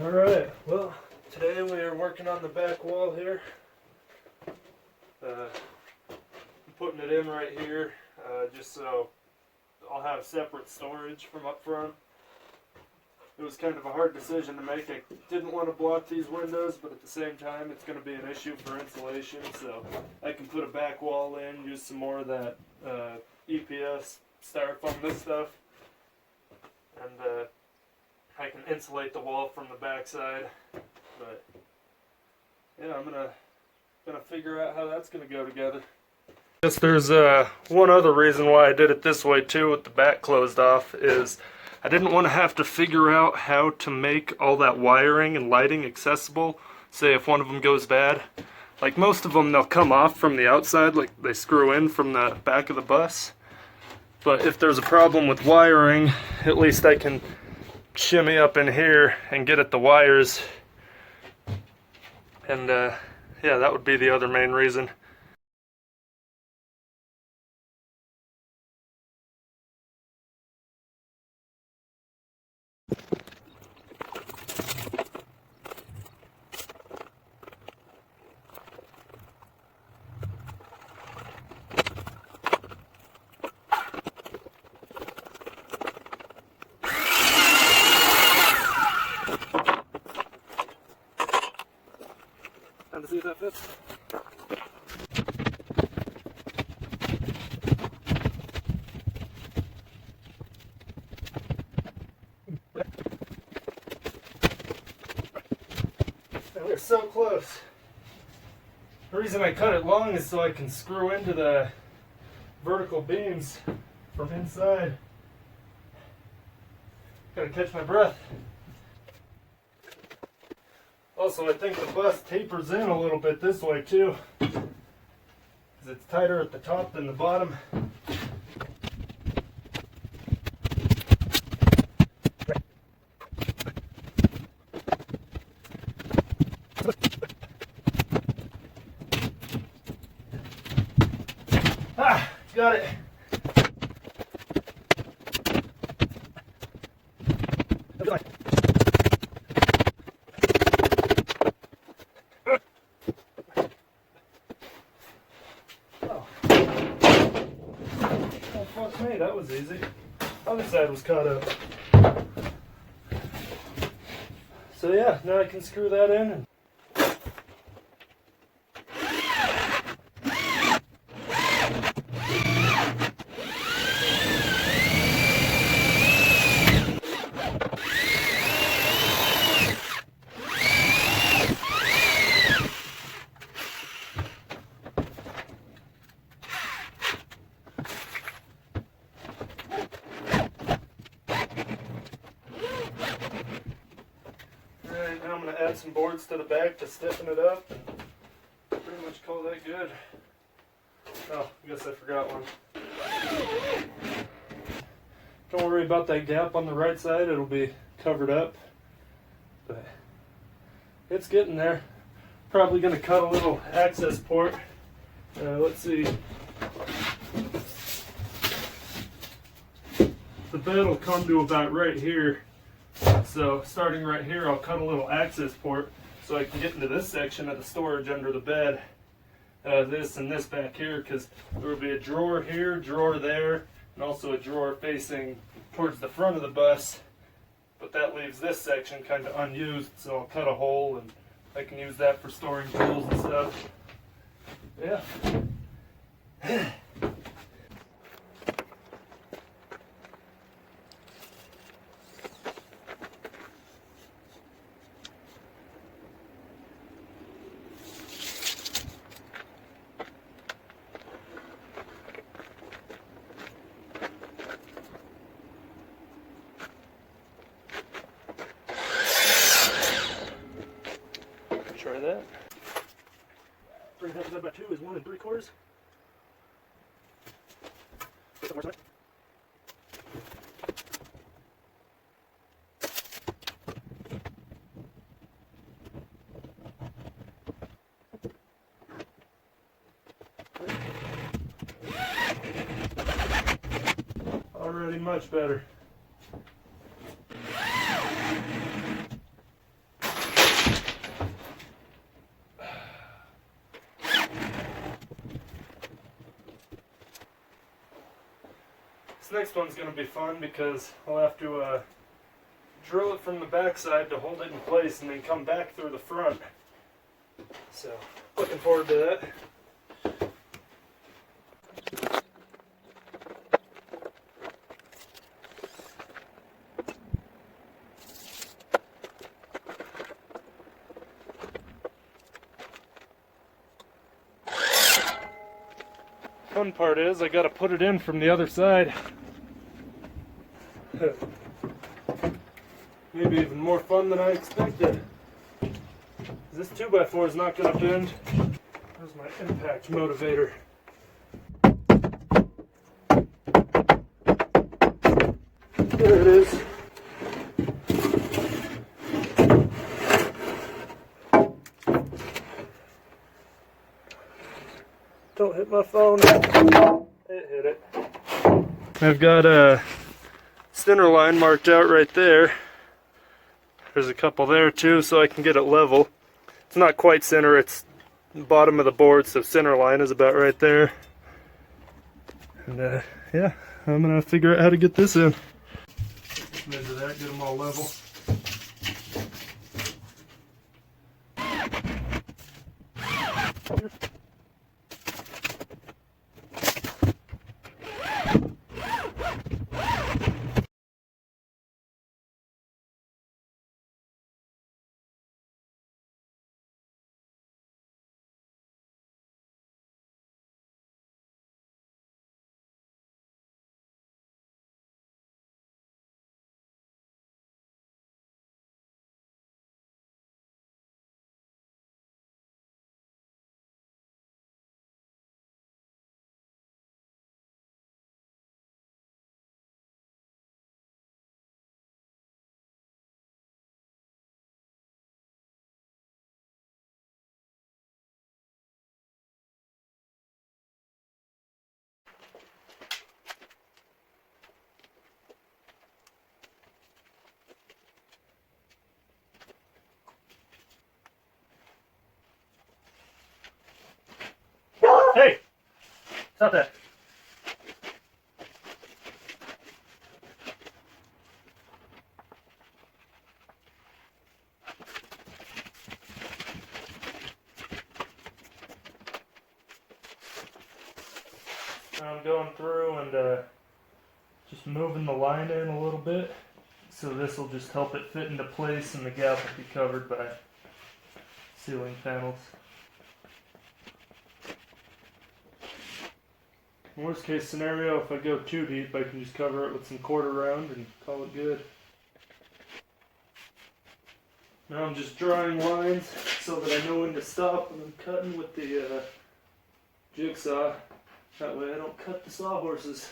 Alright, well, today we are working on the back wall here. I'm putting it in right here, just so I'll have separate storage from up front. It was kind of a hard decision to make. I didn't want to block these windows, but at the same time it's going to be an issue for insulation, so I can put a back wall in, use some more of that EPS styrofoam, this stuff, and I can insulate the wall from the backside. But yeah, I'm gonna figure out how that's gonna go together. I guess there's one other reason why I did it this way too, with the back closed off, is I didn't want to have to figure out how to make all that wiring and lighting accessible. Say if one of them goes bad, like most of them, they'll come off from the outside, like they screw in from the back of the bus. But if there's a problem with wiring, at least I can shimmy up in here and get at the wires. And yeah, that would be the other main reason. Time to see if that fits. And we're so close. The reason I cut it long is so I can screw into the vertical beams from inside. Gotta catch my breath. Also, I think the bus tapers in a little bit this way too, because it's tighter at the top than the bottom. Ah, got it. Fuck me, that was easy. Other side was caught up. So yeah, now I can screw that in and now I'm going to add some boards to the back to stiffen it up and pretty much call that good. Oh, I guess I forgot one. Don't worry about that gap on the right side, it'll be covered up. But it's getting there. Probably going to cut a little access port. Let's see. The bed will come to about right here. So starting right here, I'll cut a little access port so I can get into this section of the storage under the bed. This and this back here, because there will be a drawer here, drawer there, and also a drawer facing towards the front of the bus. But that leaves this section kind of unused, so I'll cut a hole and I can use that for storing tools and stuff. Yeah. Try that. 3.5 divided by 2 is 1 3/4. Already much better. next one's going to be fun because I'll have to drill it from the backside to hold it in place and then come back through the front. So, looking forward to that. Fun part is I gotta put it in from the other side. Maybe even more fun than I expected. This 2x4 is not gonna bend. There's my impact motivator. There it is. Don't hit my phone. It hit it. I've got a center line marked out right there. There's a couple there too, so I can get it level. It's not quite center, it's bottom of the board, so center line is about right there. And yeah, I'm gonna figure out how to get this in. Measure that, get them all level. Hey! Stop that. I'm going through and just moving the line in a little bit. So this will just help it fit into place and the gap will be covered by ceiling panels. Worst case scenario, if I go too deep, I can just cover it with some quarter round and call it good. Now I'm just drawing lines so that I know when to stop when I'm cutting with the jigsaw. That way I don't cut the sawhorses.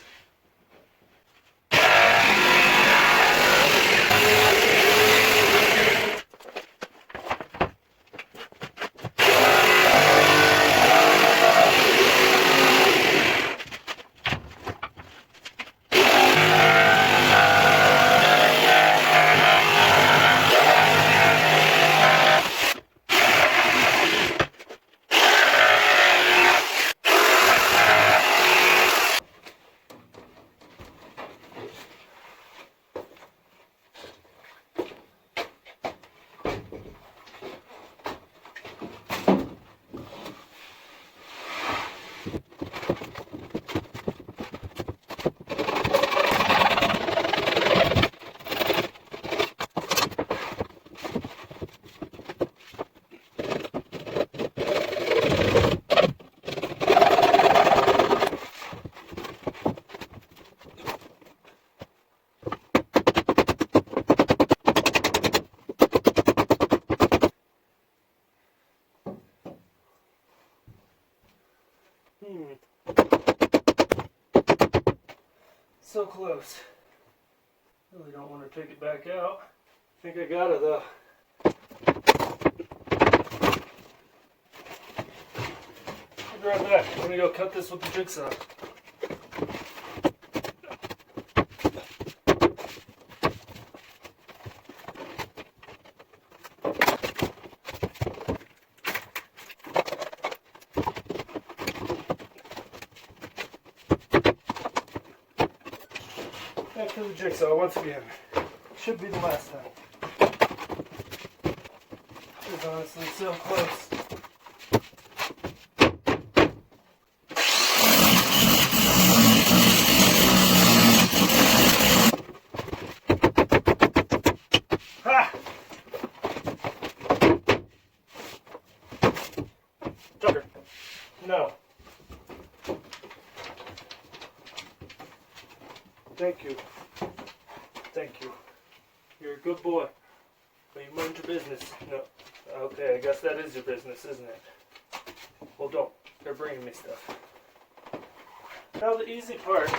So close. Really don't want to take it back out. I think I got it though. I'll be right back. I'm gonna go cut this with the jigsaw. back to the jigsaw once again. Should be the last time. It's honestly so close. Ha! Tucker. No. Thank you. Thank you. You're a good boy. But you mind your business. No. Okay, I guess that is your business, isn't it? Well, don't. They're bringing me stuff. Now the easy part